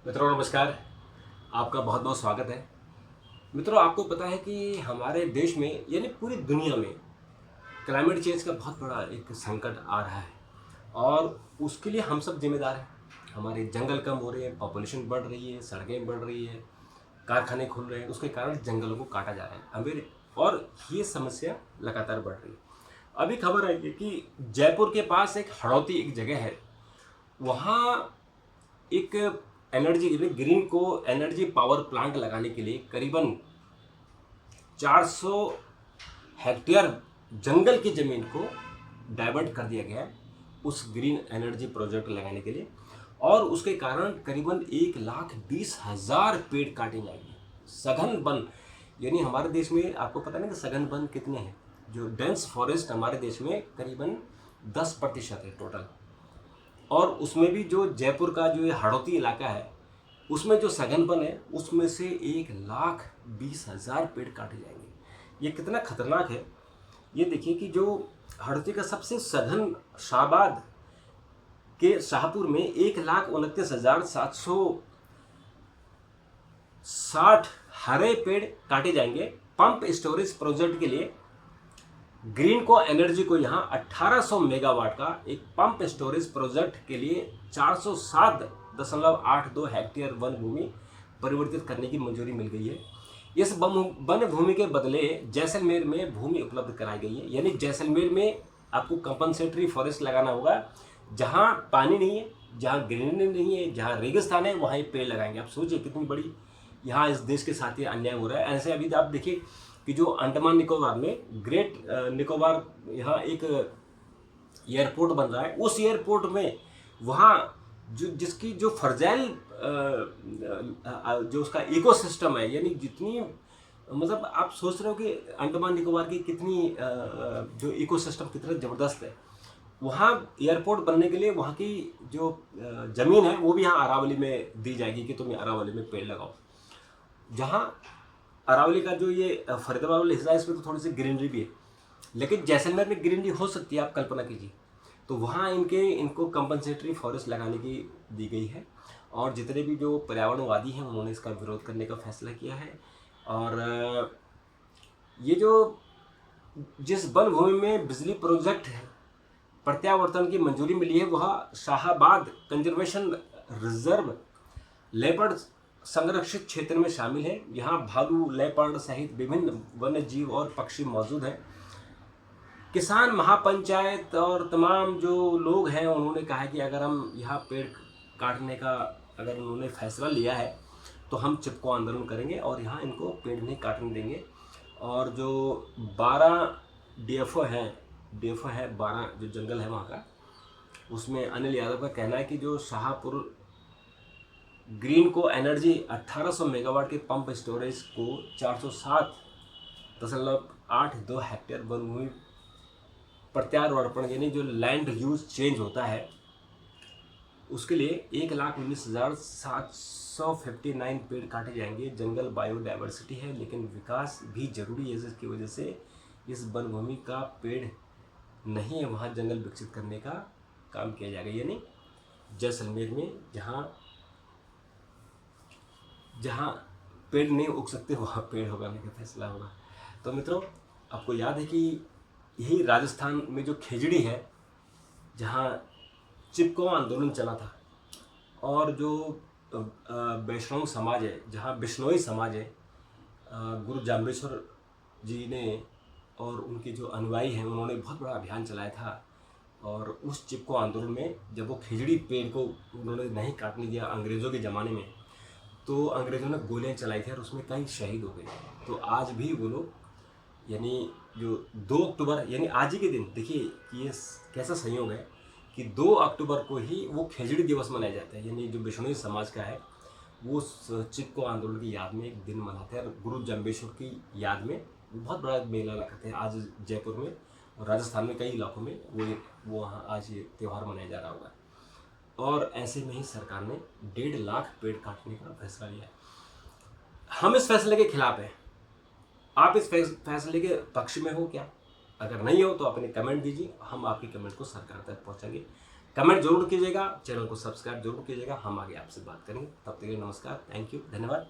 मित्रों नमस्कार। आपका बहुत बहुत स्वागत है। मित्रों, आपको पता है कि हमारे देश में यानी पूरी दुनिया में क्लाइमेट चेंज का बहुत बड़ा एक संकट आ रहा है और उसके लिए हम सब जिम्मेदार हैं। हमारे जंगल कम हो रहे हैं, पॉपुलेशन बढ़ रही है, सड़कें बढ़ रही है, कारखाने खुल रहे हैं, उसके कारण जंगलों को काटा जा रहा है अमेर और ये समस्या लगातार बढ़ रही है। अभी खबर आई है कि जयपुर के पास एक हड़ौती एक जगह है, वहाँ एक एनर्जी ग्रीन को एनर्जी पावर प्लांट लगाने के लिए करीबन 400 हेक्टेयर जंगल की ज़मीन को डाइवर्ट कर दिया गया है उस ग्रीन एनर्जी प्रोजेक्ट लगाने के लिए। और उसके कारण करीबन 1,20,000 पेड़ काटे जाएंगे। सघन वन, यानी हमारे देश में आपको पता नहीं कि सघन वन कितने हैं। जो डेंस फॉरेस्ट हमारे देश में करीबन 10% है टोटल, और उसमें भी जो जयपुर का जो ये हड़ौती इलाका है उसमें जो सघन वन है उसमें से 1,20,000 पेड़ काटे जाएंगे। ये कितना खतरनाक है ये देखिए कि जो हड़ौती का सबसे सघन शाहबाद के शाहपुर में 1,69,760 हरे पेड़ काटे जाएंगे पंप स्टोरेज प्रोजेक्ट के लिए। ग्रीन को एनर्जी को यहाँ 1800 मेगावाट का एक पंप स्टोरेज प्रोजेक्ट के लिए 407.82 हेक्टेयर वन भूमि परिवर्तित करने की मंजूरी मिल गई है। इस वन भूमि के बदले जैसलमेर में भूमि उपलब्ध कराई गई है। यानी जैसलमेर में आपको कंपनसेटरी फॉरेस्ट लगाना होगा। जहाँ पानी नहीं है, जहाँ ग्रीनरी नहीं है, जहाँ रेगिस्तान है, वहाँ पेड़ लगाएंगे। आप सोचिए कितनी बड़ी यहाँ इस देश के साथ ये अन्याय हो रहा है। ऐसे अभी आप देखिए कि जो अंडमान निकोबार में ग्रेट निकोबार यहाँ एक एयरपोर्ट बन रहा है, उस एयरपोर्ट में वहाँ जो जिसकी जो फर्जाइल जो उसका इकोसिस्टम है, यानी जितनी मतलब आप सोच रहे हो कि अंडमान निकोबार की कितनी जो इकोसिस्टम कितना ज़बरदस्त है। वहाँ एयरपोर्ट बनने के लिए वहाँ की जो ज़मीन है वो भी यहाँ अरावली में दी जाएगी कि तुम अरावली में पेड़ लगाओ। जहाँ अरावली का जो ये फरीदाबाद वाला हिस्सा है इसमें तो थोड़ी सी ग्रीनरी भी है, लेकिन जैसलमेर में ग्रीनरी हो सकती है, आप कल्पना कीजिए। तो वहाँ इनको कंपनसेटरी फॉरेस्ट लगाने की दी गई है और जितने भी जो पर्यावरणवादी हैं उन्होंने इसका विरोध करने का फैसला किया है। और ये जो जिस वन भूमि में बिजली प्रोजेक्ट है प्रत्यावर्तन की मंजूरी मिली है वह शाहाबाद कंजर्वेशन रिजर्व लेपर्ड संरक्षित क्षेत्र में शामिल है। यहाँ भालू, लेपर्ड सहित विभिन्न वन्य जीव और पक्षी मौजूद हैं। किसान महापंचायत और तमाम जो लोग हैं उन्होंने कहा है कि अगर हम यहाँ पेड़ काटने का अगर उन्होंने फैसला लिया है तो हम चिपको आंदोलन करेंगे और यहाँ इनको पेड़ नहीं काटने देंगे। और जो 12 डीएफओ है 12 जो जंगल है वहाँ का, उसमें अनिल यादव का कहना है कि जो शाहपुर ग्रीन को एनर्जी 1800 मेगावाट के पंप स्टोरेज को 407.82 हेक्टेयर वन भूमि प्रत्यारोपण यानी जो लैंड यूज चेंज होता है उसके लिए 1,19,759 पेड़ काटे जाएंगे। जंगल बायोडाइवर्सिटी है लेकिन विकास भी जरूरी है, जिसकी वजह से इस वन भूमि का पेड़ नहीं है वहाँ जंगल विकसित करने का काम किया जाएगा। यानी जैसलमेर में जहाँ पेड़ नहीं उग सकते वहाँ पेड़ उगाने का फैसला होगा। तो मित्रों, आपको याद है कि यही राजस्थान में जो खेजड़ी है जहाँ चिपको आंदोलन चला था और जो वैष्णव समाज है, जहाँ बिश्नोई समाज है, गुरु जाम्बेश्वर जी ने और उनके जो अनुयायी हैं उन्होंने बहुत बड़ा अभियान चलाया था। और उस चिपको आंदोलन में जब वो खेजड़ी पेड़ को उन्होंने नहीं काटने दिया अंग्रेज़ों के ज़माने में, तो अंग्रेज़ों ने गोलियां चलाई थी और उसमें कई शहीद हो गए। तो आज भी वो लोग यानी जो 2 अक्टूबर यानी आज ही के दिन देखिए कि ये कैसा संयोग है कि 2 अक्टूबर को ही वो खेजड़ी दिवस मनाया जाता है। यानी जो बिश्नोई समाज का है वो चिपको आंदोलन की याद में एक दिन मनाते हैं और गुरु जम्बेश्वर की याद में बहुत बड़ा मेला लगाते हैं आज जयपुर में और राजस्थान में कई इलाकों में वो वहाँ आज ये त्यौहार मनाया जा रहा होगा। और ऐसे में ही सरकार ने 1.5 लाख पेड़ काटने का फैसला लिया है। हम इस फैसले के खिलाफ हैं। आप इस फैसले के पक्ष में हो क्या? अगर नहीं हो तो अपने कमेंट दीजिए, हम आपके कमेंट को सरकार तक पहुंचाएंगे। कमेंट जरूर कीजिएगा, चैनल को सब्सक्राइब जरूर कीजिएगा। हम आगे आपसे बात करेंगे, तब तक के लिए नमस्कार, थैंक यू, धन्यवाद।